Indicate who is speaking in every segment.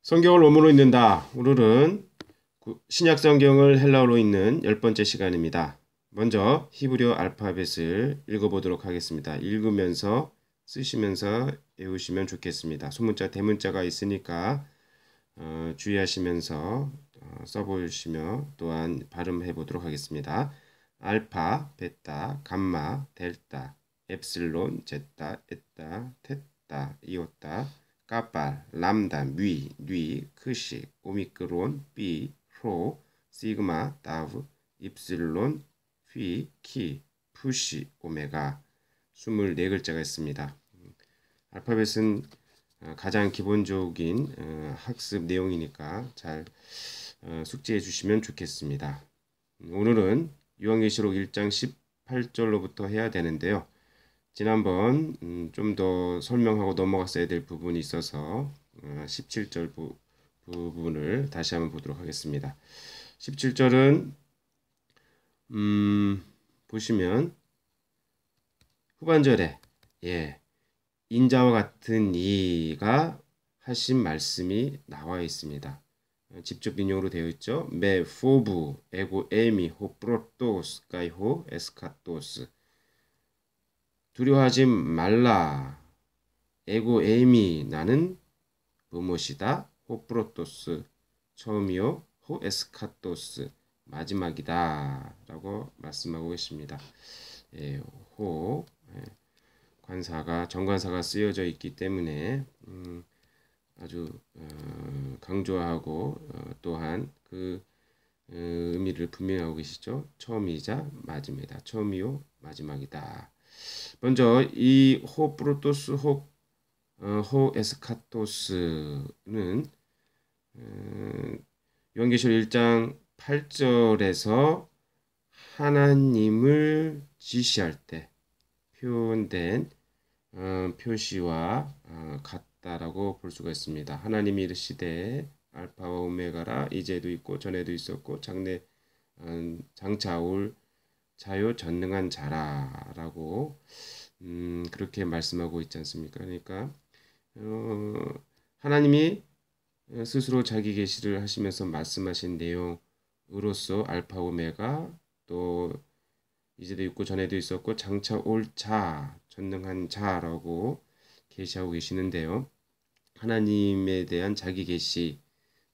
Speaker 1: 성경을 원문으로 읽는다. 오늘은 신약 성경을 헬라어로 읽는 10번째 시간입니다. 먼저 히브리어 알파벳을 읽어보도록 하겠습니다. 읽으면서 쓰시면서 외우시면 좋겠습니다. 소문자, 대문자가 있으니까 주의하시면서 써보시며 또한 발음해 보도록 하겠습니다. 알파, 베타, 감마, 델타, 엡실론, 제타, 에타, 테타, 이오타, 까팔, 람다, 뉘, 크시, 오미크론, 비, 로, 시그마, 다브, 입실론, 휘, 키, 푸시, 오메가 24글자가 있습니다. 알파벳은 가장 기본적인 학습 내용이니까 잘 숙지해 주시면 좋겠습니다. 오늘은 요한계시록 1장 18절로부터 해야 되는데요. 지난번 좀 더 설명하고 넘어갔어야 될 부분이 있어서 17절 부분을 다시 한번 보도록 하겠습니다. 17절은 보시면 후반절에 인자와 같은 이가 하신 말씀이 나와 있습니다. 직접 인용으로 되어 있죠. 메 포부 에고 에미 호 프로토스 가이호 에스카토스 두려워하지 말라. 에고 에미 나는 무엇이다. 호 프로토스 처음이요. 호 에스카토스 마지막이다 라고 말씀하고 계십니다. 호 관사가 정관사가 쓰여져 있기 때문에 아주 강조하고 또한 그 의미를 분명하고 계시죠. 처음이자 마지막이다. 처음이요 마지막이다. 먼저 이 호 프로토스 호 에스카토스는 요한계시록 1장 8절에서 하나님을 지시할 때 표현된 표시와 같다라고 볼 수가 있습니다. 하나님이 이르시되 알파와 오메가라 이제도 있고 전에도 있었고 장차 올 자요 전능한 자라라고 그렇게 말씀하고 있지 않습니까? 그러니까 하나님이 스스로 자기 계시를 하시면서 말씀하신 내용으로서 알파 오메가 또 이제도 있고 전에도 있었고 장차 올 자, 전능한 자라고 계시하고 계시는데요. 하나님에 대한 자기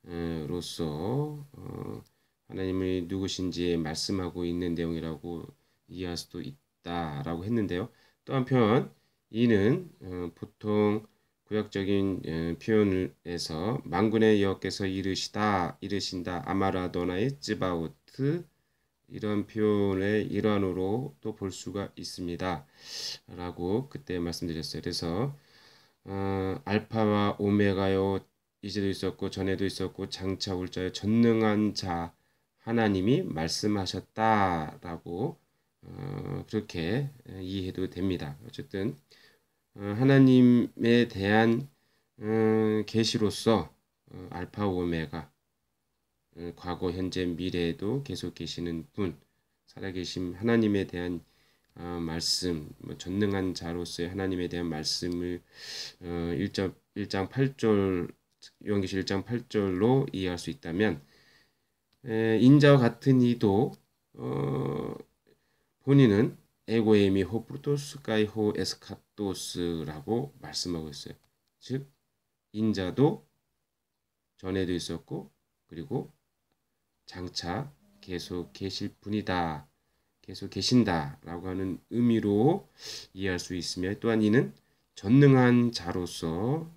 Speaker 1: 계시로서 하나님이 누구신지 말씀하고 있는 내용이라고 이해할 수도 있다라고 했는데요. 또 한편 이는 보통 구약적인 표현에서 만군의 여호와께서 이르신다 아마라도나의 쯔바우트 이런 표현의 일환으로 또 볼 수가 있습니다. 라고 그때 말씀드렸어요. 그래서 알파와 오메가요 이제도 있었고 전에도 있었고 장차 올 자요 전능한 자 하나님이 말씀하셨다라고 그렇게 이해해도 됩니다. 어쨌든 하나님에 대한 계시로서 알파 오메가 과거, 현재, 미래에도 계속 계시는 분, 살아계신 하나님에 대한 말씀, 전능한 자로서의 하나님에 대한 말씀을 1장 8절, 요한계시록 1장 8절로 이해할 수 있다면 인자와 같은 이도 본인은 에고에미 호프루토스 가이호 에스카토스라고 말씀하고 있어요. 즉 인자도 전에도 있었고 그리고 장차 계속 계실 분이다. 계속 계신다라고 하는 의미로 이해할 수 있으며 또한 이는 전능한 자로서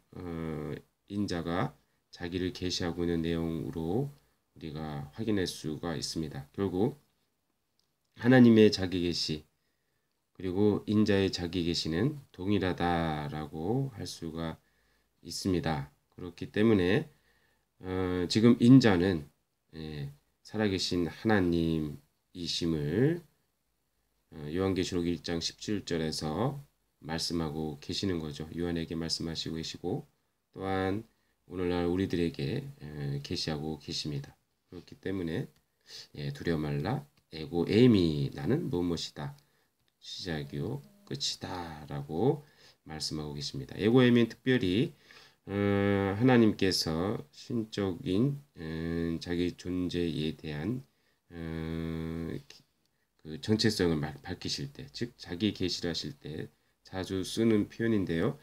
Speaker 1: 인자가 자기를 계시하고 있는 내용으로 우리가 확인할 수가 있습니다. 결국 하나님의 자기 계시 그리고 인자의 자기 계시는 동일하다라고 할 수가 있습니다. 그렇기 때문에 지금 인자는 살아계신 하나님이심을 요한계시록 1장 17절에서 말씀하고 계시는 거죠. 요한에게 말씀하시고 계시고 또한 오늘날 우리들에게 계시하고 계십니다. 그렇기 때문에 두려워 말라 에고 에미 나는 무엇이다. 시작이요 끝이다 라고 말씀하고 계십니다. 에고 에미는 특별히 하나님께서 신적인 자기 존재에 대한 그 정체성을 밝히실 때, 즉 자기 계시를 하실 때 자주 쓰는 표현인데요.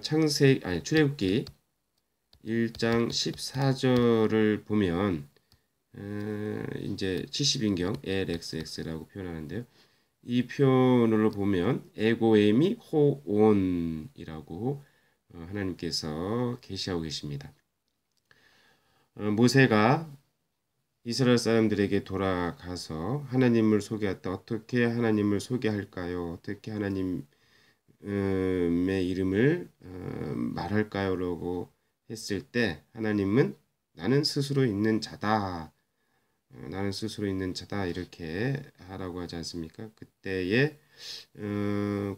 Speaker 1: 출애굽기 1장 14절을 보면 이제 70인경 LXX라고 표현하는데요. 이 표현으로 보면 에고에미 호온이라고 하나님께서 계시하고 계십니다. 모세가 이스라엘 사람들에게 돌아가서 하나님을 소개했다. 어떻게 하나님을 소개할까요? 어떻게 하나님의 이름을 말할까요? 라고 했을 때 하나님은 나는 스스로 있는 자다. 나는 스스로 있는 자다. 이렇게 하라고 하지 않습니까? 그때의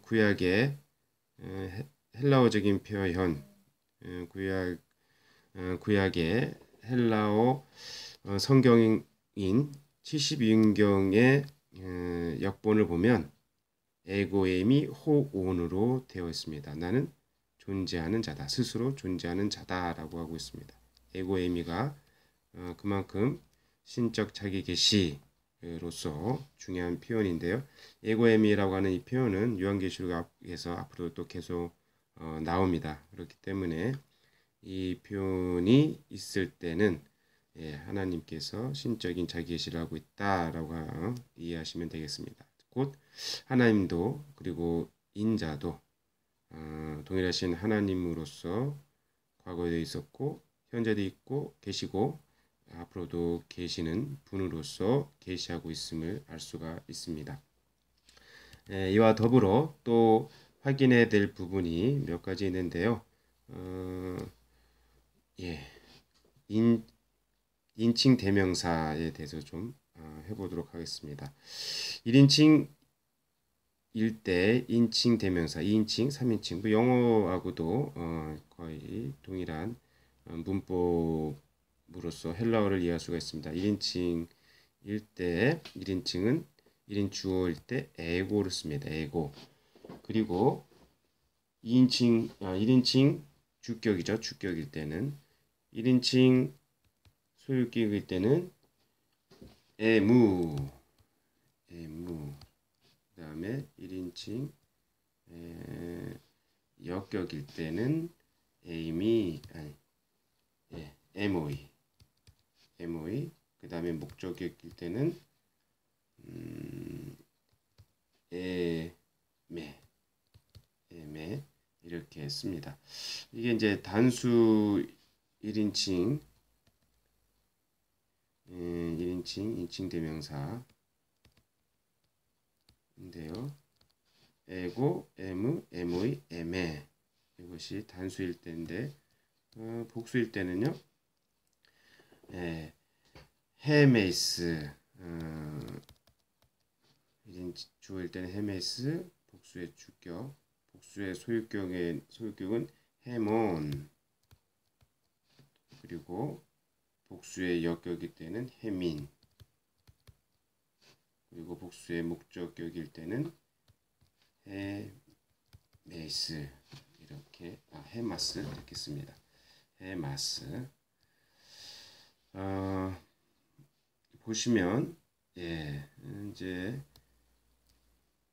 Speaker 1: 구약의 헬라어적인 표현, 구약의 헬라어 성경인 72인경의 역본을 보면 에고에미 호온으로 되어 있습니다. 나는 존재하는 자다. 스스로 존재하는 자다라고 하고 있습니다. 에고에미가 그만큼 신적 자기 계시로서 중요한 표현인데요. 에고에미라고 하는 이 표현은 요한계시록에서 앞으로 또 계속 나옵니다. 그렇기 때문에 이 표현이 있을 때는 하나님께서 신적인 자기 계시를 하고 있다라고 이해하시면 되겠습니다. 곧 하나님도 그리고 인자도 동일하신 하나님으로서 과거에도 있었고 현재도 있고 계시고 앞으로도 계시는 분으로서 계시하고 있음을 알 수가 있습니다. 이와 더불어 또 확인해야 될 부분이 몇 가지 있는데요. 인칭 대명사에 대해서 좀 해보도록 하겠습니다. 1인칭일 때 인칭 대명사, 2인칭, 3인칭, 뭐 영어하고도 거의 동일한 문법으로서 헬라어를 이해할 수가 있습니다. 1인칭일 때 1인칭은 1인 주어일 때 에고를 씁니다. 에고. 그리고 1인칭 주격이죠. 주격일 때는 1인칭 소유격일 때는 에무. 그 다음에 1인칭 역격일 때는 에모이. 그 다음에 목적격일 때는 에메 이렇게 씁니다. 이게 이제 단수 1인칭 인칭 대명사인데요. 에고, 에무, 에모이, 에메 이것이 단수일 때인데 복수일 때는요. 헤메이스 주어일 때는 헤메이스, 복수의 주격, 복수의 소유격은 헤몬, 그리고 복수의 역격일 때는 헤민, 그리고 복수의 목적격일 때는 헤메이스 이렇게 헤마스 이렇게 씁니다. 헤마스. 보시면 이제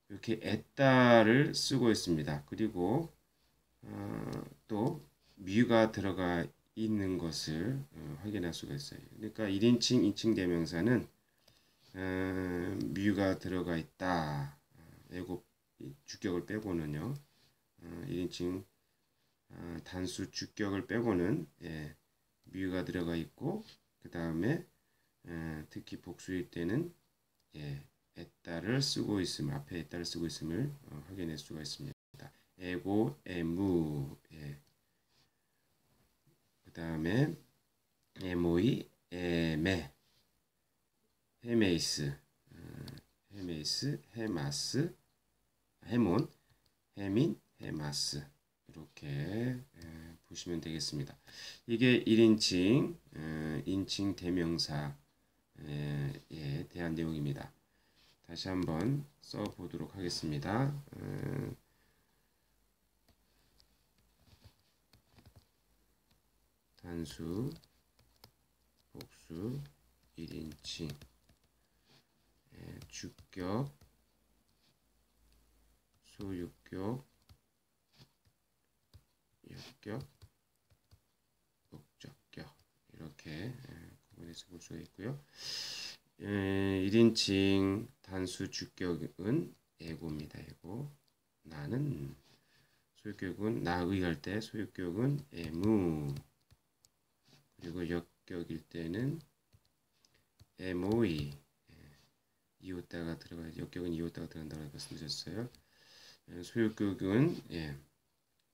Speaker 1: 이렇게 에따를 쓰고 있습니다. 그리고 또 뮤가 들어가 있는 것을 확인할 수가 있어요. 그러니까 1인칭 인칭 대명사는 뮤가 들어가 있다. 에고 주격을 빼고는요. 1인칭 단수 주격을 빼고는 뮤가 들어가 있고 그 다음에 특히 복수일 때는 에따를 쓰고 있음, 앞에 에따를 쓰고 있음을 확인할 수가 있습니다. 에고, 에무, 그 다음에 에모이, 에메, 헤메이스, 헤마스, 헤몬, 헤민, 헤마스 이렇게 보시면 되겠습니다. 이게 1인칭 인칭 대명사에 대한 내용입니다. 다시 한번 써보도록 하겠습니다. 단수, 복수, 1인칭, 주격, 소유격, 역격, 목적격 이렇게 구분해서 볼 수가 있고요. 1인칭 단수 주격은 에고입니다. 에고. 나는 소유격은 나의 할 때 소유격은 에무, 그리고 역격일 때는 에모이, 이웃다가 들어가, 역격은 이웃다가 들어간다고 말씀드렸어요. 소유격은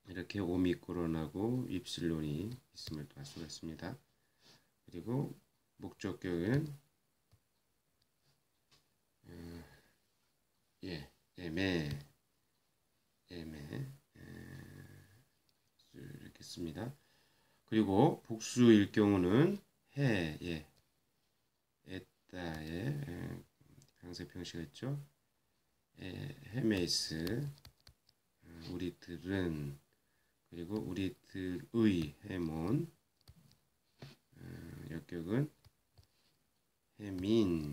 Speaker 1: 이렇게 오미크론하고 입실론이 있음을 알 수가 있습니다. 그리고 목적격은 에메 이렇게 씁니다. 그리고 복수일 경우는 에따의 강세 형식이 있죠. 헤메이스, 우리들은, 그리고 우리들의 해몬, 역격은 해민,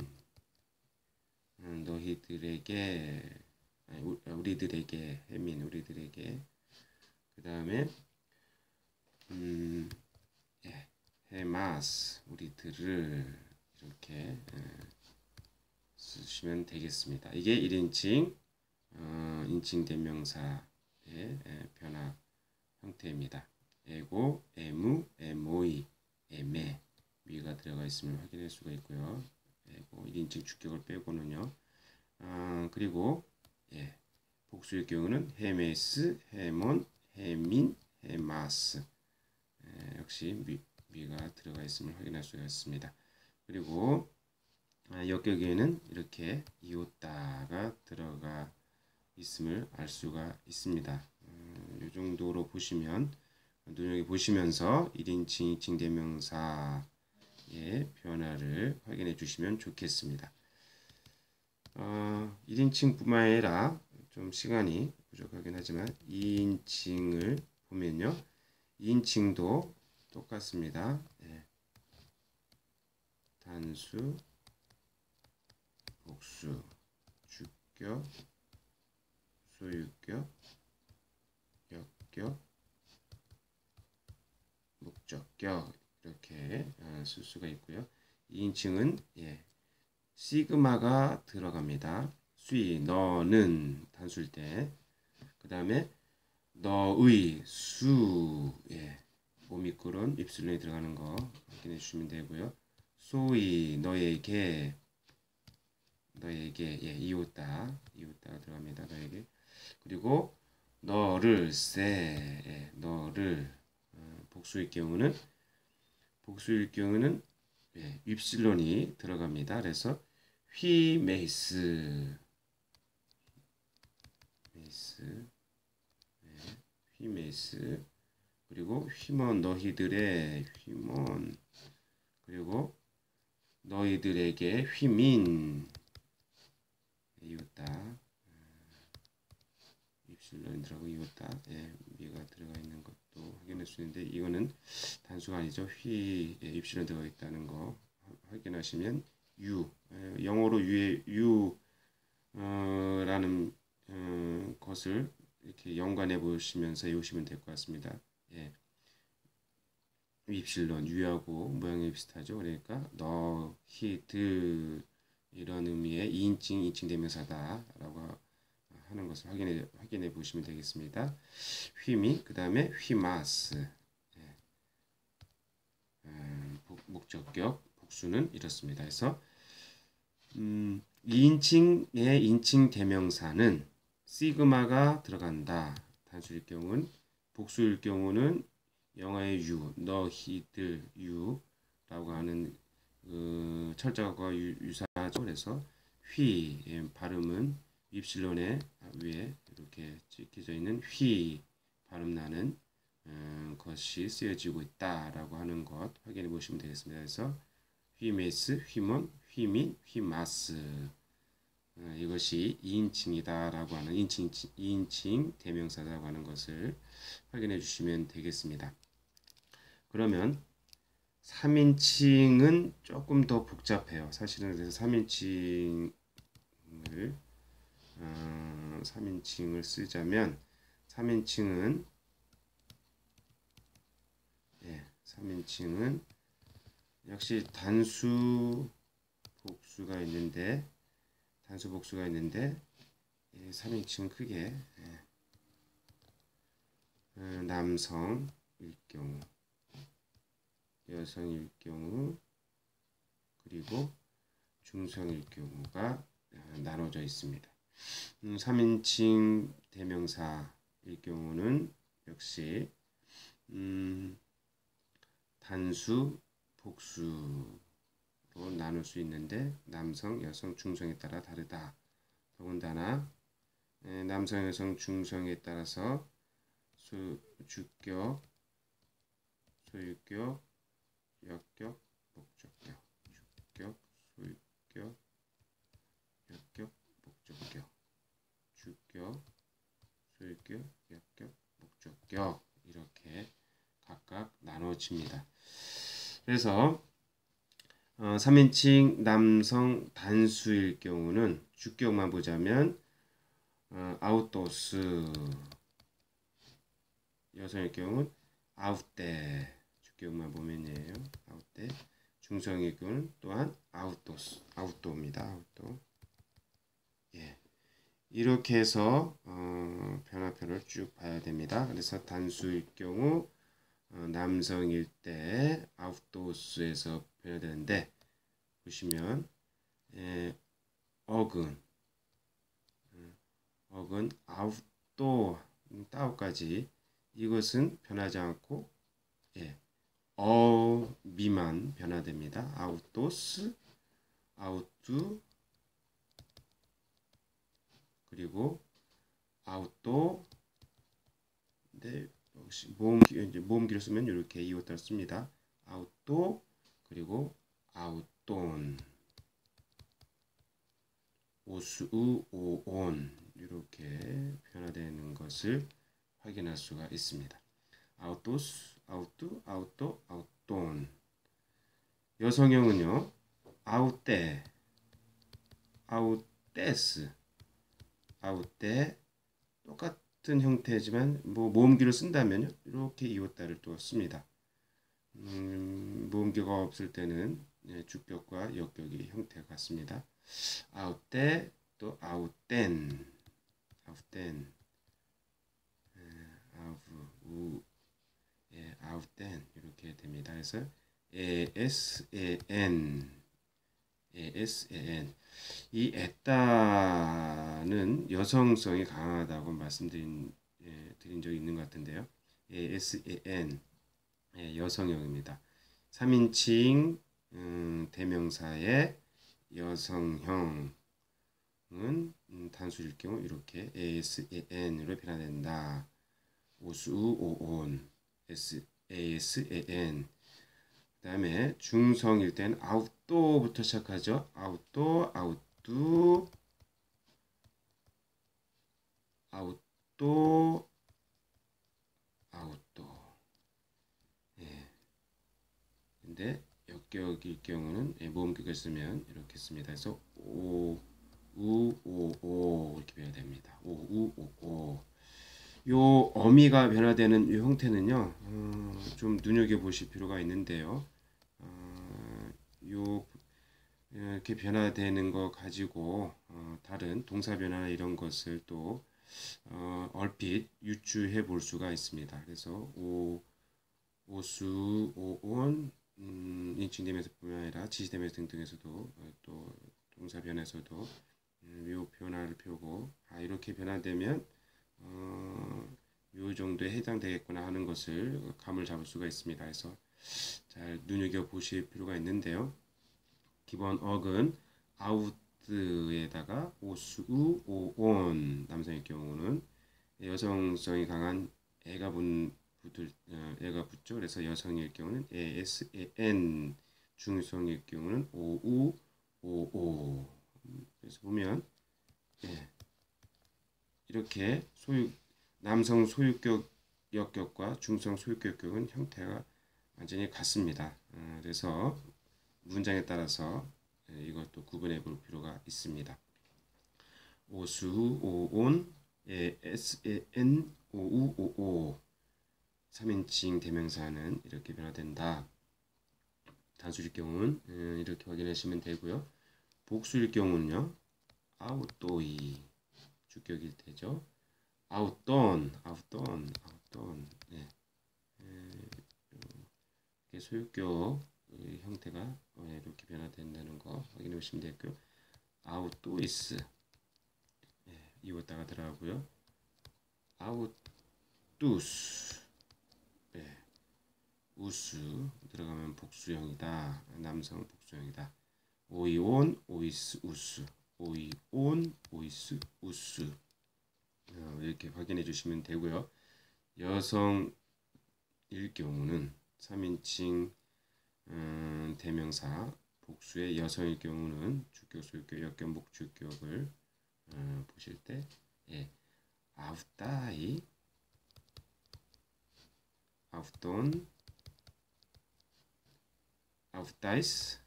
Speaker 1: 너희들에게, 우리들에게, 해민, 우리들에게. 그 다음에 해마스, 우리들을 이렇게 쓰시면 되겠습니다. 이게 1인칭 인칭 대명사의 변화 형태입니다. 에고, 에무, 에모이, 에메, 미가 들어가 있음을 확인할 수가 있고요. 에고 1인칭 주격을 빼고는요. 그리고 복수의 경우는 헤메스, 헤몬, 헤민, 헤마스, 역시 미가 들어가 있음을 확인할 수가 있습니다. 그리고 역격에는 이렇게 이오따가 들어가 있음을 알 수가 있습니다. 이 정도로 보시면, 눈여겨보시면서 1인칭, 2칭 대명사의 변화를 확인해 주시면 좋겠습니다. 1인칭뿐만 아니라 좀 시간이 부족하긴 하지만 2인칭을 보면요. 2인칭도 똑같습니다. 단수, 복수, 주격, 소유격, 역격, 목적격 이렇게 쓸 수가 있고요. 2인칭은 시그마가 들어갑니다. 수, 너는 단수일 때. 그 다음에 너의, 수, 오미크론 입술론이 들어가는 거 확인해 주시면 되고요. 소이, 너에게, 이웃다가 들어갑니다. 너에게. 그리고 너를, 너를, 복수일 경우는 입실론이 들어갑니다. 그래서 휘메이스, 휘메이스, 그리고 휘먼, 너희들의, 휘먼, 그리고 너희들에게 휘민, 이웃다, 입실론이 들어가고 이웃다, 미가 들어가 있는 것도 확인할 수 있는데 이거는 단수가 아니죠. 입실론 들어가 있다는 거 확인하시면 영어로 라는 것을 이렇게 연관해 보시면서 외우시면 될 것 같습니다. 입실론, 유하고 모양이 비슷하죠. 그러니까 너, 히, 드 이런 의미의 2인칭, 2인칭 대명사다라고 하는 것을 확인해 보시면 되겠습니다. 휘미, 그 다음에 휘마스, 목적격, 복수는 이렇습니다. 그래서 2인칭의 인칭 대명사는 시그마가 들어간다. 단수일 경우는, 복수일 경우는 영어의 너희들, 라고 하는 철자가 유사하죠. 그래서 발음은 입실론의 위에 이렇게 찍혀져 있는 발음 나는 것이 쓰여지고 있다라고 하는 것 확인해 보시면 되겠습니다. 그래서 휘메스, 휘몬, 휘민, 휘마스, 이것이 2인칭이다라고 하는 2인칭 대명사라고 하는 것을 확인해 주시면 되겠습니다. 그러면 3인칭은 조금 더 복잡해요. 사실은 그래서 3인칭을 쓰자면 3인칭은 3인칭은 역시 단수 복수가 있는데 3인칭은 크게 남성일 경우, 여성일 경우, 그리고 중성일 경우가 나눠져 있습니다. 3인칭 대명사일 경우는 역시 단수, 복수로 나눌 수 있는데 남성, 여성, 중성에 따라 다르다. 더군다나 남성, 여성, 중성에 따라서 주격, 소유격, 역격, 목적격, 주격, 소유격, 역격, 목적격, 주격, 소유격, 역격, 목적격 이렇게 각각 나눠집니다. 그래서 3인칭 남성 단수일 경우는 주격만 보자면 아우토스, 여성일 경우는 아우떼, 주격만 보면이에요. 아우떼. 중성일 경우는 또한 아우토입니다. 아우토. 예. 이렇게 해서 변화표를 쭉 봐야 됩니다. 그래서 단수일 경우 남성일 때 아우토스에서 변화되는데 보시면 어근 아우토 따오까지 이것은 변하지 않고 어미만 변화됩니다. 아우토스, 아우투, 그리고 아우토. 네, 역시 모음기를 쓰면 이렇게 이웃을 씁니다. 아우토, 그리고 아우톤, 오수우, 오온 이렇게 변화되는 것을 확인할 수가 있습니다. 아우토스, 아우투, 아우토, 아우톤. 여성형은요, 아우떼, 아우떼스, 아우떼. 똑같은 형태지만 모음기를 쓴다면 이렇게 이웃다를 또 씁니다. 모음기가 없을 때는 주격과 역격이 형태가 같습니다. 아우떼, 또 아우텐, 아우텐 이렇게 됩니다. 그래서 ASAN 이 에따는 여성성이 강하다고 말씀드린 적이 있는 것 같은데요. ASAN 여성형입니다. 3인칭 대명사의 여성형은 단수일 경우 이렇게 ASAN으로 변화된다. 오수, 오온, ASAN. 그 다음에 중성일 때는 아웃도부터 시작하죠. 아웃도, 아웃도, 아웃도, 아웃도. 근데 역격일 경우는 모음격을 쓰면 이렇게 씁니다. 그래서 오, 우, 오 이렇게 변화됩니다. 오, 우, 오. 요 어미가 변화되는 이 형태는요, 좀 눈여겨보실 필요가 있는데요. 이렇게 변화되는 거 가지고 다른 동사 변화나 이런 것을 또 얼핏 유추해 볼 수가 있습니다. 그래서 오수, 오온, 인칭대명사뿐만 아니라 지시대명사 등등에서도 또 동사 변에서도 요 변화를 펴고 이렇게 변화되면 요 정도에 해당되겠구나 하는 것을 감을 잡을 수가 있습니다. 그래서 잘 눈여겨 보실 필요가 있는데요. 기본 어근 아우트에다가 오수, 오온 남성의 경우는 여성성이 강한 애가 붙죠. 그래서 여성일 경우는 ASAN, 중성일 경우는 OU, OO. 그래서 보면 이렇게 남성 소유격 역격과 중성 소유격 역격은 형태가 완전히 같습니다. 그래서 문장에 따라서 이것도 구분해 볼 필요가 있습니다. 오수, 오온, 에스엔, 오우, 오오 3인칭 대명사는 이렇게 변화된다. 단수일 경우는 이렇게 확인하시면 되고요. 복수일 경우는요. 아웃도이 주격이 되죠. 아웃돈, 아웃돈, 아웃돈. 네. 소유격 형태가 이렇게 변화된다는 거 확인해 보시면 되고요. 아웃도이스 이었다가 들어가고요. 아웃두스 우스 들어가면 복수형이다. 남성 복수형이다. 오이온, 오이스, 우스 오이온, 오이스, 우스 이렇게 확인해 주시면 되고요. 여성일 경우는 3인칭 대명사 복수의 여성일 경우는 주격, 소유격, 역격, 목주격을 보실 때 아웃다이, 아웃돈, 아웃다이스,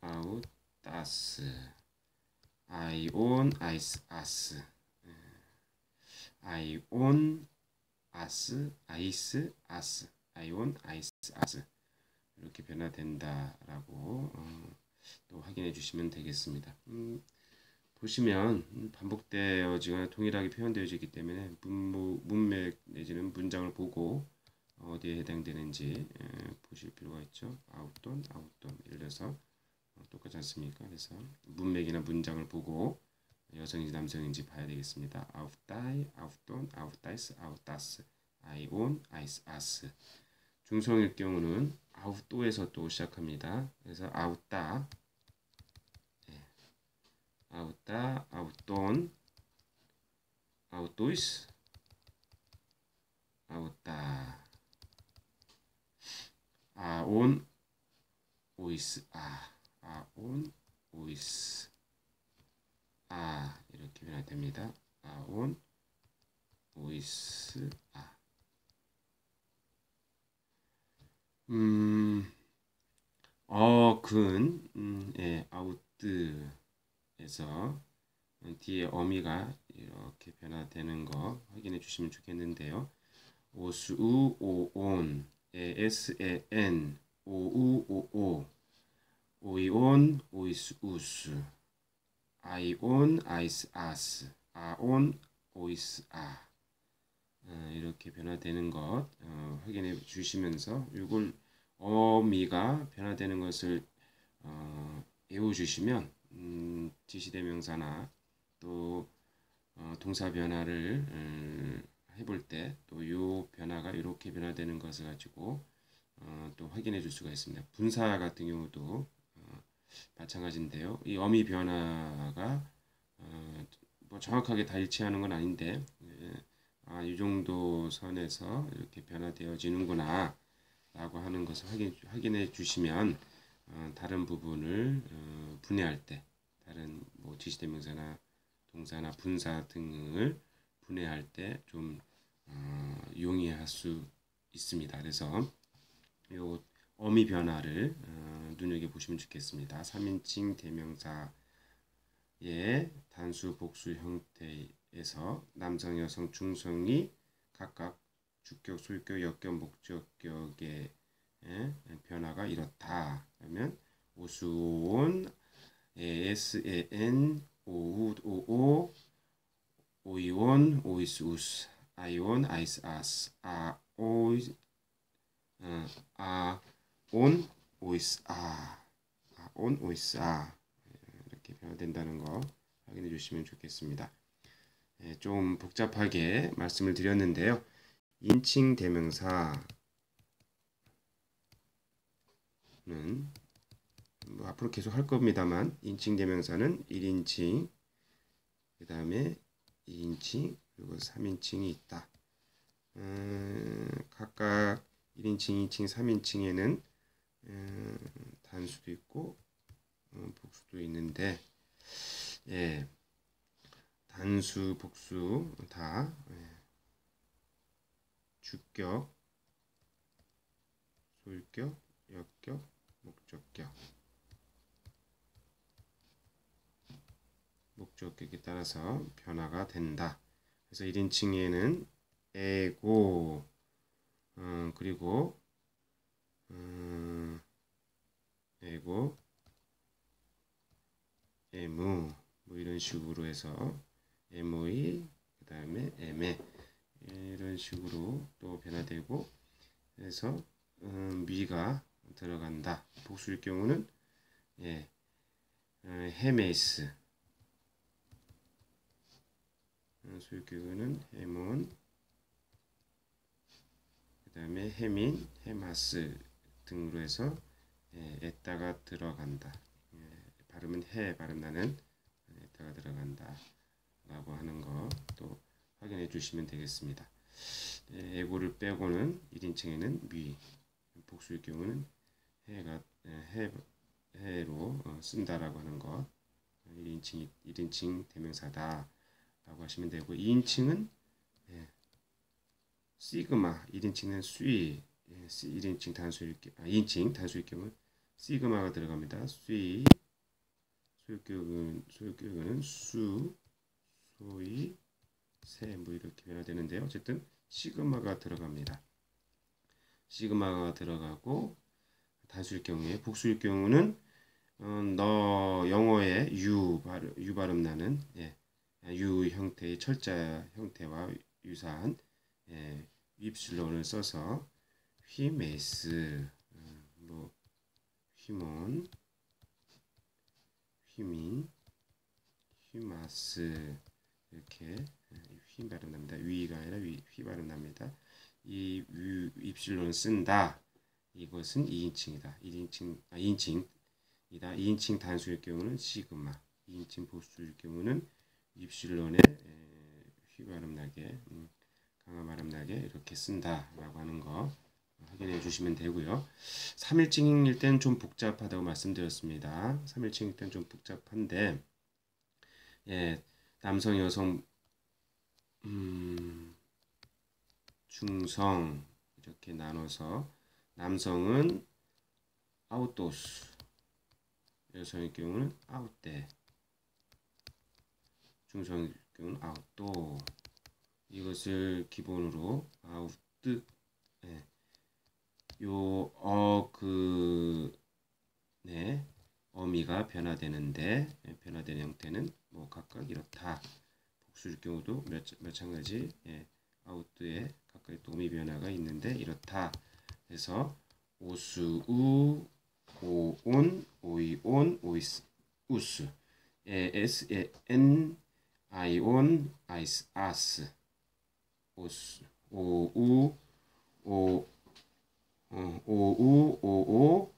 Speaker 1: 아웃다스, 아이온, 아이스, 아스, 아이온, 아스, 아이스, 아스, 아이온, 아이스, 아스 이렇게 변화된다라고 또 확인해 주시면 되겠습니다. 보시면 반복되어지거나 동일하게 표현되어지기 때문에 문맥 내지는 문장을 보고 어디에 해당되는지 보실 필요가 있죠. 아웃돈, 아웃돈 예를 들어서 똑같지 않습니까? 그래서 문맥이나 문장을 보고 여성인지 남성인지 봐야 되겠습니다. 아웃다이, 아웃돈, 아웃다이스, 아웃다스, 아이온, 아이스, 아스. 중성일 경우는 아웃도에서 또 시작합니다. 그래서 아웃다, 아웃다, 아웃돈, 아웃도이스, 아웃다, 아온, 오이스, 아온, 오이스, 이렇게 변화됩니다. 아온, 오이스, 아웃드에서 뒤에 어미가 이렇게 변화되는 거 확인해 주시면 좋겠는데요. 오수, 오온, 에스에엔, 오우, 오오, 오이온, 오이스, 우스, 아이온, 아이스, 아스, 아온, 오이스, 이렇게 변화되는 것 확인해 주시면서 이걸 어미가 변화되는 것을 외워주시면 지시대명사나 또 동사 변화를 해볼 때 또 이 변화가 이렇게 변화되는 것을 가지고 또 확인해 줄 수가 있습니다. 분사 같은 경우도 마찬가지인데요. 이 어미 변화가 뭐 정확하게 다 일치하는 건 아닌데 이 정도 선에서 이렇게 변화되어지는구나 라고 하는 것을 확인해 주시면 다른 부분을 분해할 때 다른 뭐 지시대명사나 동사나 분사 등을 분해할 때 좀 용이할 수 있습니다. 그래서 요 어미 변화를 눈여겨보시면 좋겠습니다. 3인칭 대명사의 단수 복수 형태에서 남성, 여성, 중성이 각각 주격, 소유격, 역격, 목적격의 변화가 이렇다. 그러면 오수온, 에스에엔, 오우, 오오, 오이온, 오이스, 우스, 아이온, 아이스, 아스, 아온, 오이스, 아온, 오이스, 이렇게 변화된다는 거 확인해 주시면 좋겠습니다. 좀 복잡하게 말씀을 드렸는데요. 인칭 대명사는 뭐 앞으로 계속 할 겁니다만 인칭 대명사는 1인칭, 그 다음에 2인칭, 그리고 3인칭이 있다. 각각 1인칭, 2인칭, 3인칭에는 단수도 있고 복수도 있는데 단수, 복수 다 주격, 소유격, 역격, 목적격. 목적격에 따라서 변화가 된다. 그래서 1인칭에는 에고, 그리고 에고, 에무, 뭐 이런 식으로 해서 에무이, 그 다음에 에메 이런 식으로 또 변화되고, 그래서 미가 들어간다. 복수일 경우는 헤메이스, 수일 경우는 헤몬, 그 다음에 헤민, 헤마스 등으로 해서 에따가 들어간다. 발음은 해 발음 나는 에따가 들어간다 라고 하는 거 또 확인해 주시면 되겠습니다. 에고를 빼고는 1인칭에는 미, 복수일 경우는 해로 쓴다라고 하는 것. 1인칭 대명사다 라고 하시면 되고, 2인칭은 시그마, 1인칭은 쇠, 1인칭 단수일 2인칭 단수일 경우 시그마가 들어갑니다. 쇠, 소유격은 수, 소이, 세, 뭐 이렇게 변화되는데요. 어쨌든 시그마가 들어갑니다. 시그마가 들어가고, 단수일 경우에, 복수일 경우는 너 영어의 유 발음 나는 유 형태의 철자 형태와 유사한 입실론을 써서 휘메스, 뭐 휘몬, 휘민, 휘마스 이렇게 휘 발음 납니다. 위가 아니라 휘 발음 납니다. 이 입실론을 쓴다. 이것은 2인칭이다. 2인칭이다. 2인칭 단수일 경우는 시그마, 2인칭 복수일 경우는 입실론에 휘 발음 나게, 강한 발음 나게 이렇게 쓴다라고 하는 거 확인해 주시면 되고요. 3일칭일 때는 좀 복잡하다고 말씀드렸습니다. 3일칭일 때는 좀 복잡한데, 남성, 여성, 중성 이렇게 나눠서, 남성은 아웃도스, 여성의 경우는 아웃데, 중성의 경우는 아웃도. 이것을 기본으로 아웃드, 어미가 변화되는데, 변화되는 형태는 뭐 각각 이렇다. 복수일 경우도 마찬가지, 아웃드에 각각의 도미 변화가 있는데 이렇다. 그래서 오수우, 오온, 오이온, 오이스, 우스, 에스, 엔, 아이온, 아이스, 아스, 오수, 오우, 오우, 오오,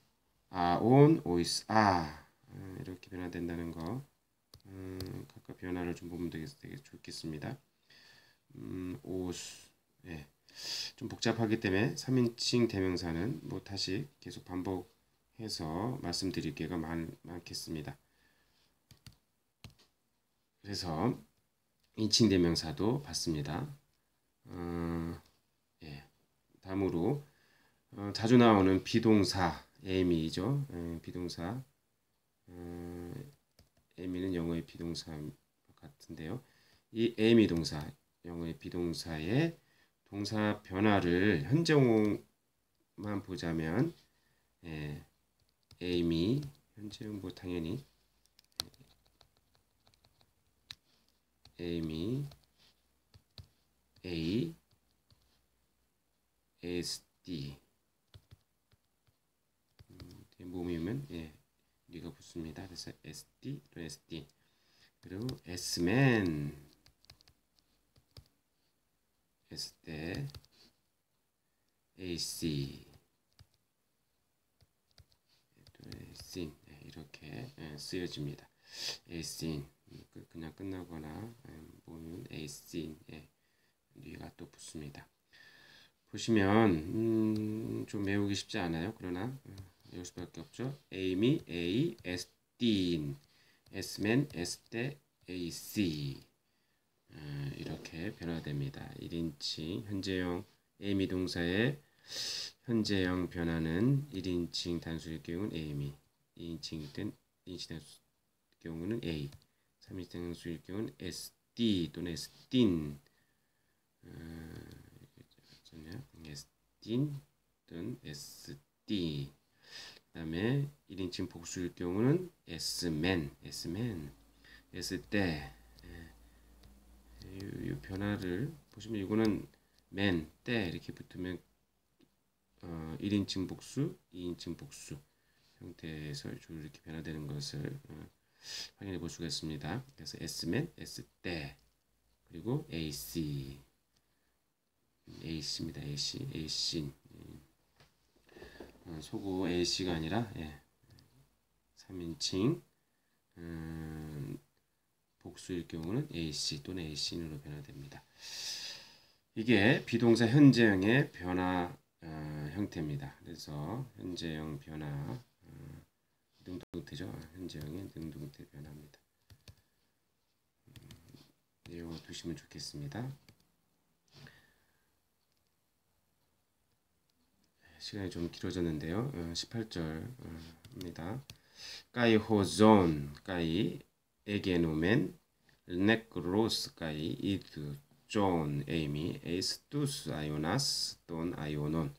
Speaker 1: 아온, 오이스, 이렇게 변화된다는 거, 각각 변화를 좀 보면 되게 좋겠습니다. 오수, 좀 복잡하기 때문에 3인칭 대명사는 뭐 다시 계속 반복해서 말씀드릴 기회가 많겠습니다. 그래서 인칭 대명사도 봤습니다. 다음으로 자주 나오는 비동사 am이죠. 비동사 am는 영어의 비동사 같은데요. 이 am 동사, 영어의 비동사의 동사 변화를 현재형만 보자면 am이 현재형 뭐 당연히 am이 a, sd 모으면 리가 붙습니다. 그래서 sd 또 sd, 그리고 sman, s대, ac, 또 ac 이렇게 쓰여집니다. ac 그냥 끝나거나 보면 ac 리가 또 붙습니다. 보시면 좀 외우기 쉽지 않아요. 그러나 외울 수밖에 없죠. am이 a, sd인, sman, s대, ac 이렇게 변화됩니다. 1인칭 현재형 am 동사의 현재형 변화는 1인칭 단수일 경우는 A미, 2인칭일 땐 2인칭 단수일 경우는 A, 3인칭 단수일 경우는 SD 또는 SD인, SD인 또는 SD. 그 다음에 1인칭 복수일 경우는 S맨, S때. 이 변화를 보시면 이거는 맨, 때 이렇게 붙으면 1인칭 복수, 2인칭 복수 형태에서 이렇게 변화되는 것을 확인해 볼 수가 있습니다. 그래서 S맨, S때 그리고 AC, AC입니다. AC 소구 AC가 아니라 3인칭 복수일 경우는 AC 또는 AC인으로 변화됩니다. 이게 비동사 현재형의 변화 형태입니다. 그래서 현재형 변화 능동태죠. 현재형의 능동태 변화입니다. 이거 두시면 좋겠습니다. 시간이 좀 길어졌는데요. 18절입니다. 까이 호존 까이 에게노멘 네크로스 까이 이드 존 에이미 에이스투스 아요나스 돈 아요논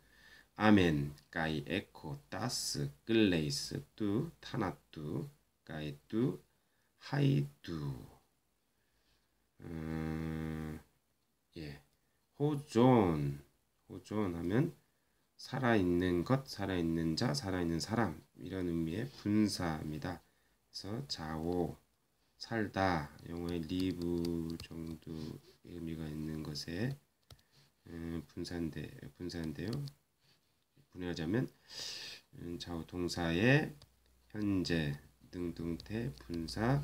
Speaker 1: 아멘 까이 에코 따스 글레이스 뚜 타나뚜 까이 뚜 하이뚜. 호존 하면 살아있는 것, 살아있는 자, 살아있는 사람 이런 의미의 분사입니다. 그래서 자오, 살다, 영어의 live 정도 의미가 있는 것에 분사인데요. 분해하자면 자오 동사의 현재 능동태 분사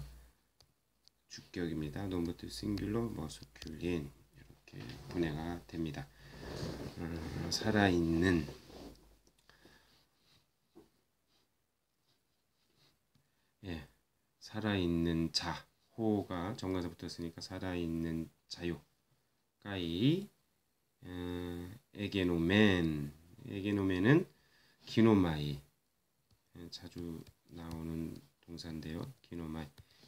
Speaker 1: 주격입니다. 노모티브 싱귤러 머스큘린 이렇게 분해가 됩니다. 살아있는 살아있는 자 호가 정관사 붙었으니까 살아있는 자요 까이 에게노멘은 기노마이 자주 나오는 동사인데요. 기노마이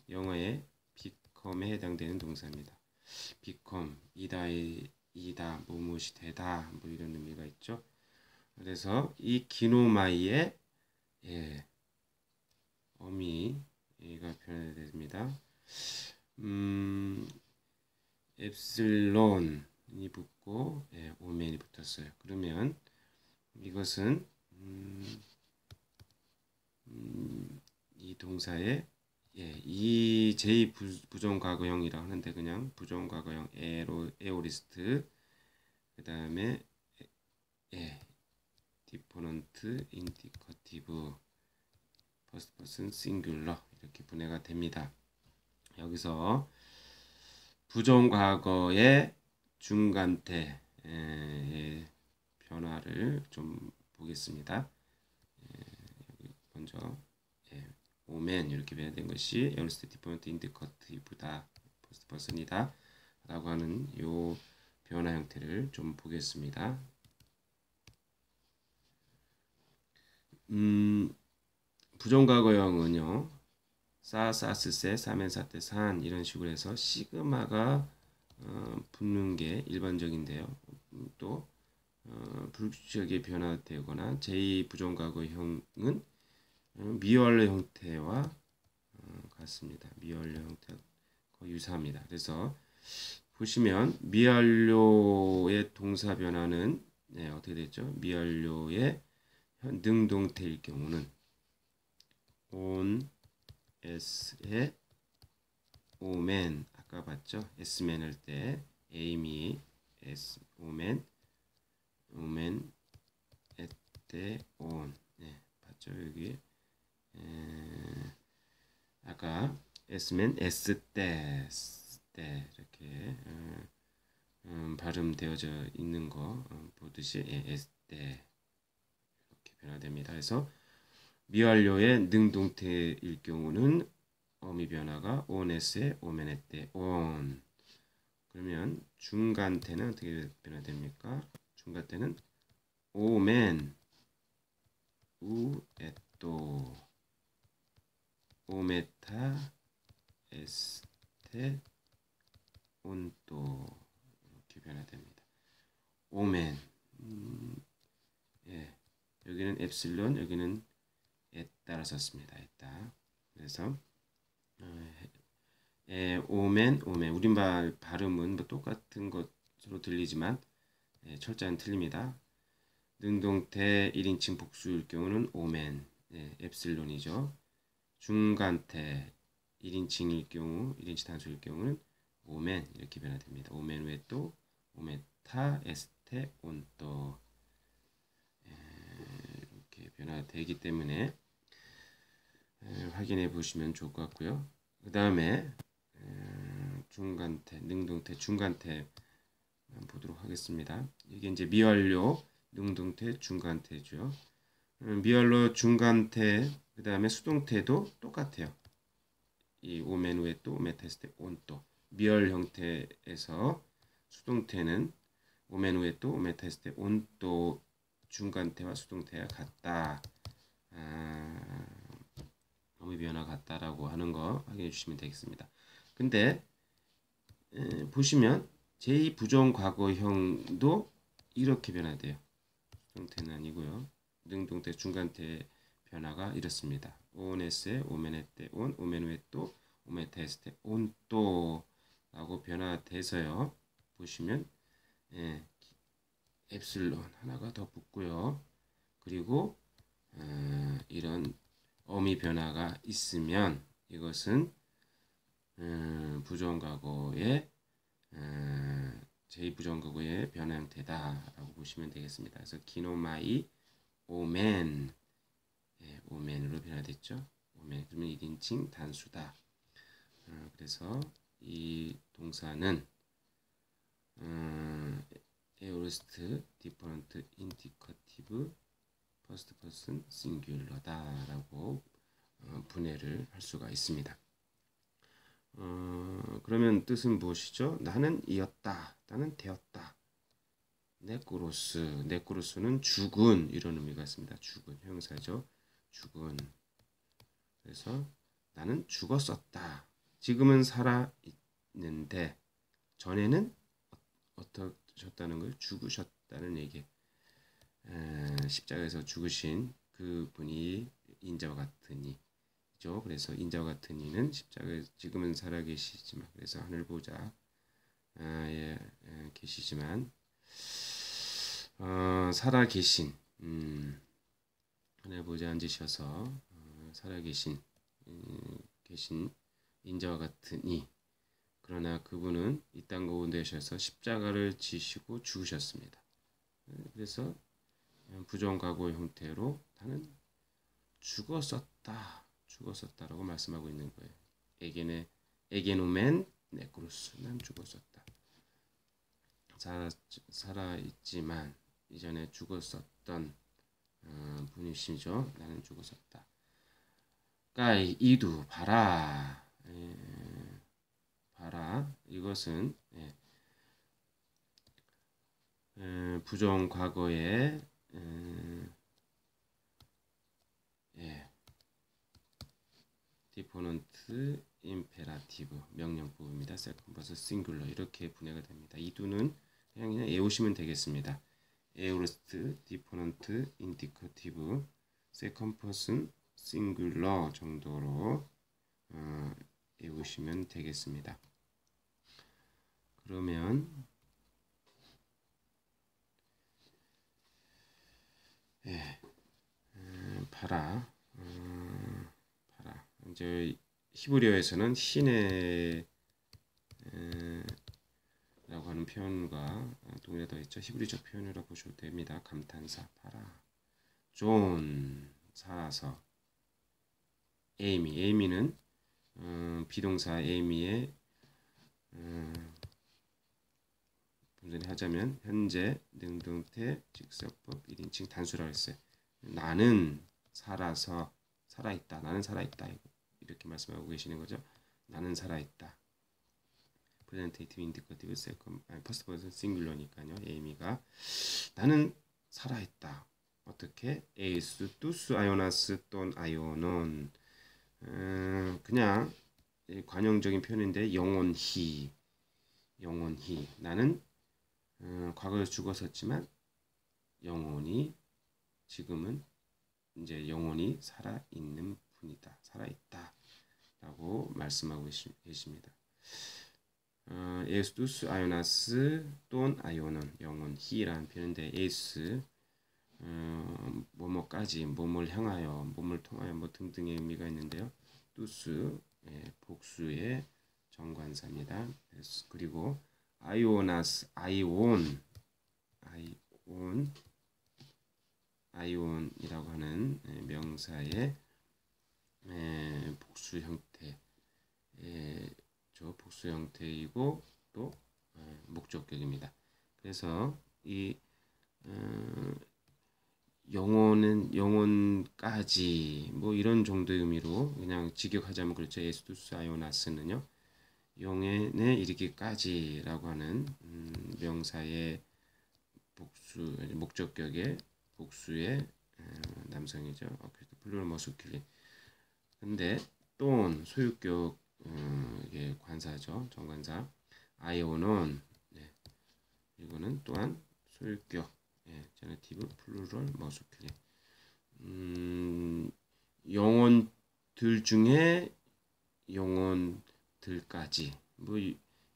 Speaker 1: 영어의 become에 해당되는 동사입니다. become 이다 무엇이 되다 뭐 이런 의미가 있죠. 그래서 이 기노마이의 어미가 변화됩니다. 엡실론이 붙고 오멘이 붙었어요. 그러면 이것은 이 동사의 이 제2 부정과거형이라 하는데 그냥 부정과거형 에오리스트 그 다음에 디포넌트 인디커티브 퍼스트 퍼슨 싱귤러 이렇게 분해가 됩니다. 여기서 부정과거의 중간태 변화를 좀 보겠습니다. 여기 먼저 오멘 이렇게 변화된 것이 에오리스트 디포넌트 인디커티브다 퍼스트 퍼슨이다 라고 하는 요 변화 형태를 좀 보겠습니다. 부정과거형은요. 사스세 사멘사테 산 이런 식으로 해서 시그마가 붙는 게 일반적인데요. 또 불규칙하게 변화되거나 제2부정과거형은 미완료 형태와 같습니다. 미완료 형태와 거의 유사합니다. 그래서 보시면 미완료의 동사 변화는 어떻게 됐죠? 미완료의 능동태일 경우는 on, s에 omen 아까 봤죠? sman 할 때 aim이 s omen at the on 봤죠? 여기 아까 sman s 때 이렇게 발음되어져 있는 거 보듯이 s 때 이렇게 변화됩니다. 그래서 미완료의 능동태일 경우는 어미 변화가 onS에 omen에 on. 그러면 중간태는 어떻게 변화됩니까? 중간태는 오멘 우에또 오메타 에스테 온또 이렇게 변화됩니다. 오멘 예, 여기는 엡실론 여기는 에따라 썼습니다. 에따. 그래서 오멘 우리말 발음은 뭐 똑같은 것으로 들리지만 철자는 틀립니다. 능동태 1인칭 복수일 경우는 오멘 엡실론이죠. 중간태 1인칭일 경우 1인칭 단수일 경우는 오멘 이렇게 변화됩니다. 오멘 외에 또 오메타 에스테 온또 이렇게 변화되기 때문에 확인해 보시면 좋을 것 같고요. 그 다음에 중간태, 능동태, 중간태 보도록 하겠습니다. 이게 이제 미완료, 능동태, 중간태죠. 미완료, 중간태, 그 다음에 수동태도 똑같아요. 이 오멘 후에 또 메타스테 온또 미완 형태에서 수동태는 오멘 후에 또 메타스테 온또 중간태와 수동태가 같다. 어미 변화 같다라고 하는 거 확인해 주시면 되겠습니다. 근데 보시면 제2부정 과거형도 이렇게 변화돼요. 수동태는 아니고요. 능동태 중간태 변화가 이렇습니다. 온에스에 오멘에때 온 오멘후에 또 오메테스테 온또 라고 변화돼서요. 보시면 엡실론 하나가 더 붙고요. 그리고 이런 어미 변화가 있으면 이것은 부정과거의 제2부정과거의 변화 형태다라고 보시면 되겠습니다. 그래서 기노마이 오멘 오멘으로 변화됐죠. 오멘 그러면 1인칭 단수다. 그래서 이 동사는 에오리스트 디퍼런트 인디커티브 퍼스트 퍼슨 싱귤러다라고 분해를 할 수가 있습니다. 그러면 뜻은 무엇이죠? 나는 이었다. 나는 되었다. 네꾸로스는 죽은 이런 의미가 있습니다. 죽은 형사죠. 죽은. 그래서 나는 죽었었다. 지금은 살아 있는데 전에는 어떠셨다는 거예요? 죽으셨다는 얘기. 십자가에서 죽으신 그 분이 인자와 같으니죠. 그래서 인자와 같으니는 십자가에 지금은 살아계시지만 그래서 하늘 보좌 계시지만 살아계신 하늘 보좌에 앉으셔서 살아계신 계신 인자와 같으니 그러나 그분은 이 땅 가운데 오셔서 십자가를 지시고 죽으셨습니다. 그래서 부정과거 형태로 나는 죽었었다라고 말씀하고 있는 거예요. 에게노멘 네크로스 난 죽었었다. 살아있지만 이전에 죽었었던 분이시죠. 나는 죽었었다. 까이 이두 봐라. 봐라. 이것은 부정 과거의 디포넌트 임페라티브 명령법입니다. 세컨 버스 싱귤러 이렇게 분해가 됩니다. 이두는 그냥 외우시면 되겠습니다. 에우르스트 디포넌트 인디커티브 세컨 퍼슨 싱귤러 정도로 외우시면 되겠습니다. 그러면 봐라. 이제 히브리어에서는 신의 라고 하는 표현과 동일하게 되어 있죠. 히브리적 표현이라고 보셔도 됩니다. 감탄사 봐라. 존 살아서 에이미는 비동사 에이미의 분전히 하자면 현재 능동태 직설법 1인칭 단수라고 했어요. 나는 살아있다. 나는 살아있다. 이렇게 말씀하고 계시는 거죠. 나는 살아있다. 프레젠테이티브 인디커티브 세컨 퍼스트 퍼슨 싱귤러니까요. 에이미가 나는 살아있다. 어떻게? 에이스, 투스, 아요나스, 돈, 아요논. 그냥 관용적인 표현인데 영원히, 영원히. 나는 과거에 죽었었지만 영원히 지금은 이제 영원히 살아있는 분이다. 살아있다. 라고 말씀하고 계십니다. 에스투스 아요나스 돈 아요는 영원히라는 표현인데 에스 뭐뭐까지 뭐뭘 향하여 뭐뭘 통하여 뭐 등등의 의미가 있는데요. 투스 복수의 정관사입니다. 그리고 아이오나스 아이온이라고 하는 명사의 복수 형태 복수 형태이고 또 목적격입니다. 그래서 이 영혼은 영혼까지 뭐 이런 정도의 의미로 그냥 직역하자면 그렇죠. 에스투스 아요나스는요. 영혼에 이르기까지라고 하는 명사의 복수 목적격의 복수의 남성이죠. 플루럴 머스큘린. 근데 돈 소유격 이게 관사죠. 정관사. 아이오는 이거는 또한 소유격 제네티브 플루럴 머스큘린. 영혼들 중에 영혼들까지 뭐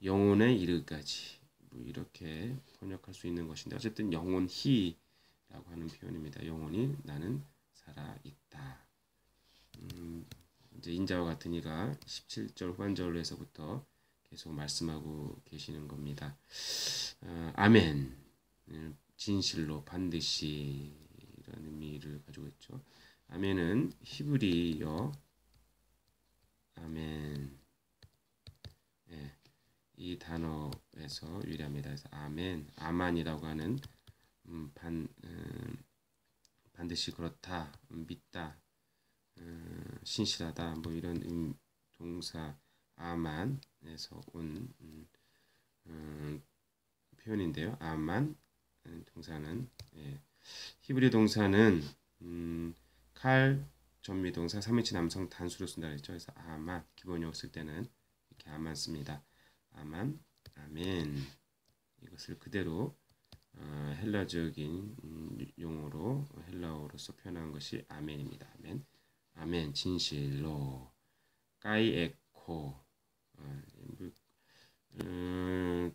Speaker 1: 영혼에 이르기까지 뭐 이렇게 번역할 수 있는 것인데 어쨌든 영혼히라고 하는 표현입니다. 영혼이 나는 살아있다. 이제 인자와 같은 이가 17절 후반절로 해서부터 계속 말씀하고 계시는 겁니다. 아멘. 진실로 반드시 이런 의미를 가지고 있죠. 아멘은 히브리어 아멘 이 단어에서 유래합니다. 그래서 아멘, 아만이라고 하는 반드시 그렇다, 믿다, 신실하다 뭐 이런 동사 아만에서 온 표현인데요. 아만 동사는 히브리 동사는 칼 전미동사 3인칭 남성 단수로 쓴다 그랬죠. 그래서 아만 기본용 쓸 때는 이렇게 아만 씁니다. 아만, 아멘 이것을 그대로 헬라적인 용어로 헬라어로서 표현한 것이 아멘입니다. 아멘, 아멘 진실로 까이에코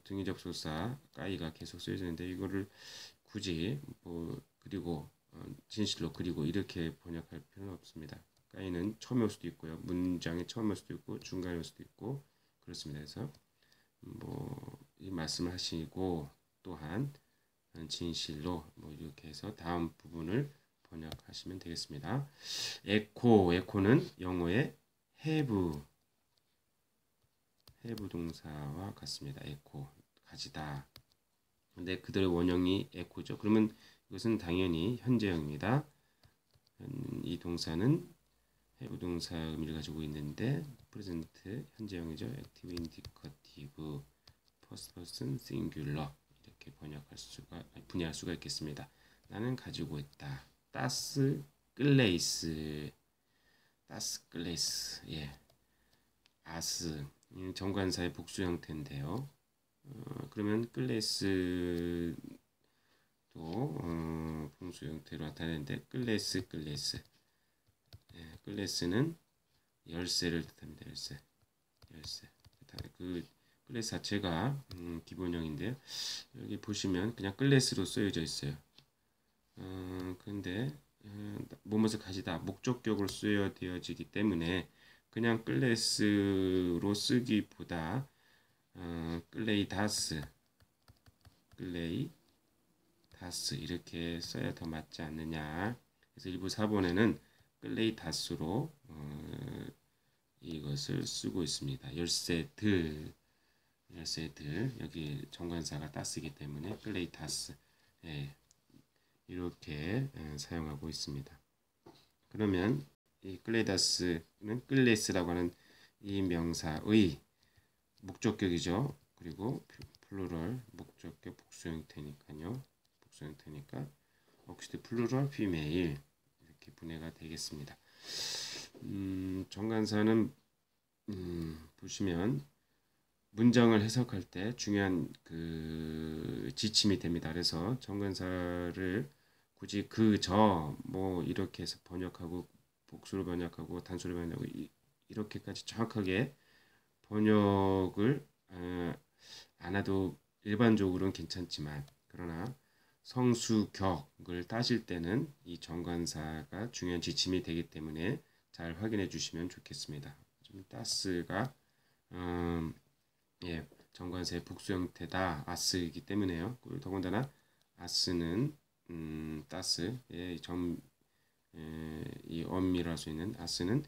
Speaker 1: 등위 접속사 까이가 계속 쓰여져 있는데 이거를 굳이 뭐 그리고 진실로 그리고 이렇게 번역할 필요는 없습니다. 까이는 처음에 올 수도 있고요. 문장의 처음에 올 수도 있고 중간에 올 수도 있고 그렇습니다. 그래서 뭐 이 말씀을 하시고 또한 진실로 뭐 이렇게 해서 다음 부분을 번역하시면 되겠습니다. 에코는 영어의 have 동사와 같습니다. 에코 가지다. 근데 그들의 원형이 에코죠. 그러면 이것은 당연히 현재형입니다. 이 동사는 have 동사 의미를 가지고 있는데 present 현재형이죠. active indicative first person singular 이렇게 분해할 수가 있겠습니다. 나는 가지고 있다. 다스 클레이스 아스 정관사의 복수 형태인데요. 그러면 클레이스도 복수 형태로 나타내는데 클레스는 열쇠를 뜻합니다. 열쇠. 그 클래스 자체가 기본형인데요. 여기 보시면 그냥 클래스로 쓰여져 있어요. 그런데 뭐뭇을 가지다 목적격으로 쓰여되어지기 때문에 그냥 클래스로 쓰기보다 클레이다스 이렇게 써야 더 맞지 않느냐. 그래서 일부 사본에는 클레이다스로 이것을 쓰고 있습니다. 열쇠들 여기 정관사가 다스이기 때문에 클레이다스 이렇게 사용하고 있습니다. 그러면 이 클레이다스는 클레스라고 하는 이 명사의 목적격이죠. 그리고 플루럴 목적격 복수 형태니까 억시드 플루럴 피메일 이렇게 분해가 되겠습니다. 정관사는 보시면 문장을 해석할 때 중요한 그 지침이 됩니다. 그래서 정관사를 굳이 저 뭐 이렇게 해서 번역하고 복수를 번역하고 단수를 번역하고 이렇게까지 정확하게 번역을 안 해도 일반적으로는 괜찮지만 그러나 성수격을 따질 때는 이 정관사가 중요한 지침이 되기 때문에 잘 확인해 주시면 좋겠습니다. 좀 따스가 예, 정관사의 복수 형태다 아스이기 때문에요. 더군다나 아스는 따스 이 엄밀할 수 있는 아스는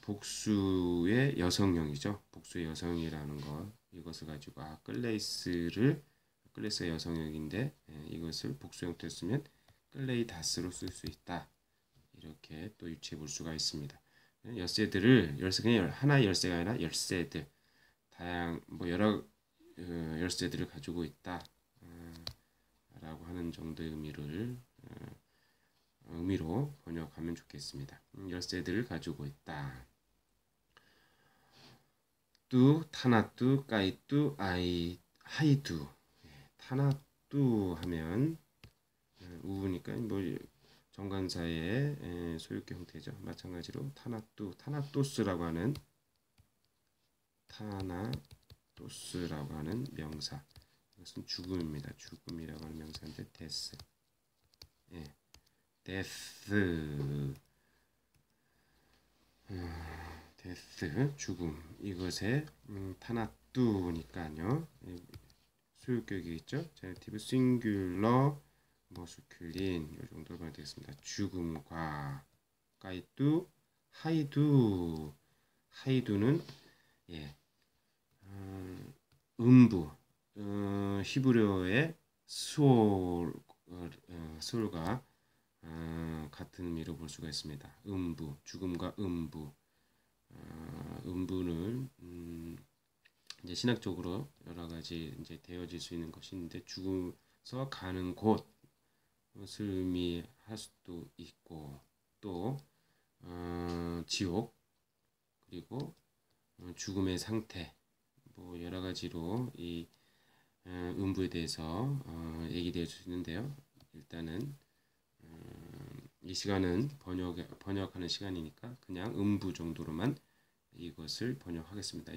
Speaker 1: 복수의 여성형이죠. 복수의 여성이라는 것 이것을 가지고 클레이스가 여성형인데 이것을 복수 형태로 쓰면 클레이다스로 쓸 수 있다. 이렇게 또 유추해 볼 수가 있습니다. 열쇠들을 그냥 하나의 열쇠가 아니라 열쇠들 뭐 여러 열쇠들을 가지고 있다 라고 하는 정도의 의미로 번역하면 좋겠습니다. 열쇠들을 가지고 있다. 타나뚜, 까이뚜, 하이뚜. 타나뚜 하면 우니까 뭐 정관사의 소유격 형태죠. 마찬가지로 타나토스라고 하는 명사. 이것은 죽음입니다. 죽음이라고 하는 명사인데 데스. 데스. 죽음. 이것에 타나뚜니까요. 소유격이 있죠. 제네티브 싱귤러 머스큘린 이 정도로 보면 되겠습니다. 죽음과 까이뚜 하이두는 음부 히브리어의 스올과 같은 의미로 볼 수가 있습니다. 음부 죽음과 음부는 이제 신학적으로 여러 가지 이제 되어질 수 있는 것이 있는데 죽어서 가는 곳을 의미할 수도 있고 또 지옥 그리고 죽음의 상태 뭐 여러 가지로 이 음부에 대해서 얘기될 수 있는데요. 일단은 이 시간은 번역하는 시간이니까 그냥 음부 정도로만 이것을 번역하겠습니다.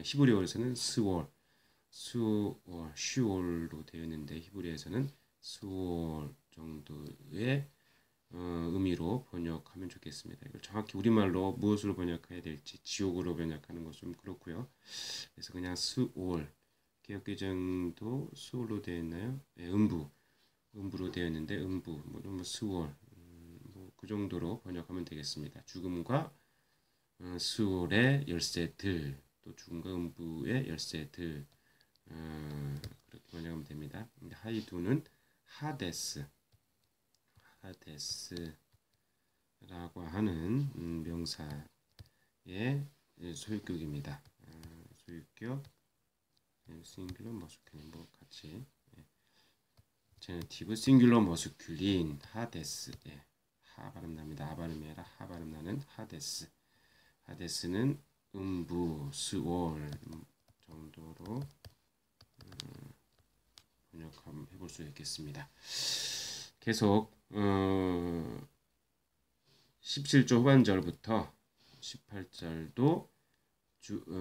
Speaker 1: 히브리어에서는 슈올로 되어 있는데 히브리어에서는 스월 정도의 의미로 번역하면 좋겠습니다. 이걸 정확히 우리말로 무엇으로 번역해야 될지 지옥으로 번역하는 것은 그렇고요. 그래서 그냥 스월 개역개정도 스월로 되어 있나요? 네, 음부로 되어 있는데 음부 뭐 스월 그 정도로 번역하면 되겠습니다. 죽음과 스월의 열쇠들 또 죽음과 음부의 열쇠들 그렇게 번역하면 됩니다. 하이두는 하데스라고 하는 명사의 소유격입니다. 소유격 싱귤러 머스큘린 뭐 같이 제네티브 싱귤러 머스큘린 하데스 하 발음 납니다. 아 발음이 아니라 하 발음 나는 하데스는 음부 스월 정도로 번역해 볼 수 있겠습니다. 계속 17절 후반절부터 18절도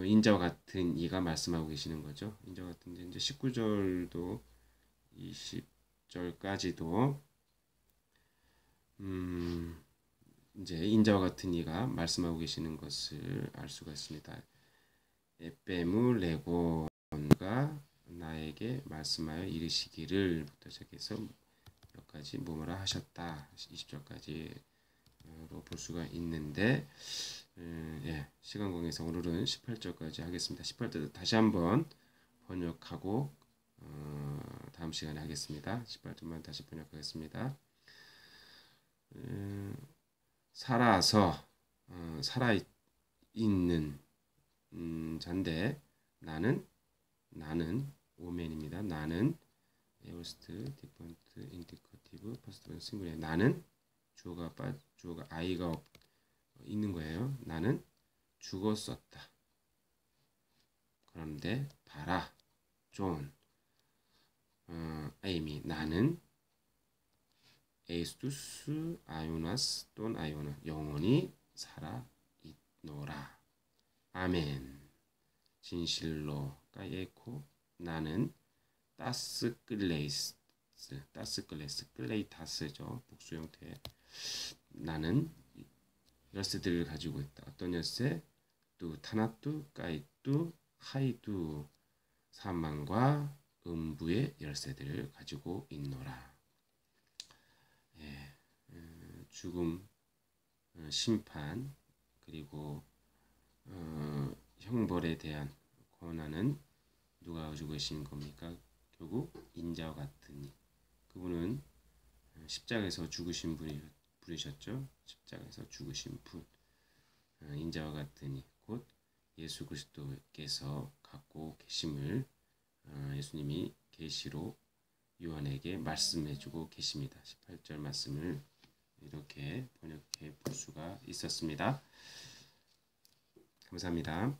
Speaker 1: 인자와 같은 이가 말씀하고 계시는 거죠. 인자와 같은 이제 19절도 20절까지도 이제 인자와 같은 이가 말씀하고 계시는 것을 알 수가 있습니다. 에페무레고가 나에게 말씀하여 이르시기를 부터 시작해서 몇 가지 뭐뭐라 하셨다 20절까지로 볼 수가 있는데 시간 관계에서 오늘은 18절까지 하겠습니다. 18절 다시 한번 번역하고 다음 시간에 하겠습니다. 18절만 다시 번역하겠습니다. 살아서 살아있는 잔데 나는 오멘입니다. 나는 에어스트 디펀트 인디커티브 퍼스트 싱글에 나는 주어가 I가 있는 거예요. 나는 죽었었다. 그런데 봐라. 존 에이미 나는 에이스투스 아요나스 돈 아요나 영원히 살아 있노라. 아멘. 진실로 까예코 나는 따스클레이스 클레이타스죠. 복수 형태. 나는 열쇠들을 가지고 있다. 어떤 열쇠? 뚜 타나뚜 까이뚜 하이뚜 사망과 음부의 열쇠들을 가지고 있노라. 예, 죽음, 심판 그리고 형벌에 대한 권한은 누가 가지고 계신 겁니까? 결국 인자와 같으니 그분은 십자가에서 죽으신 분이셨죠. 십자가에서 죽으신 분 인자와 같으니 곧 예수 그리스도께서 갖고 계심을 예수님이 계시로 요한에게 말씀해주고 계십니다. 18절 말씀을 이렇게 번역해 볼 수가 있었습니다. 감사합니다.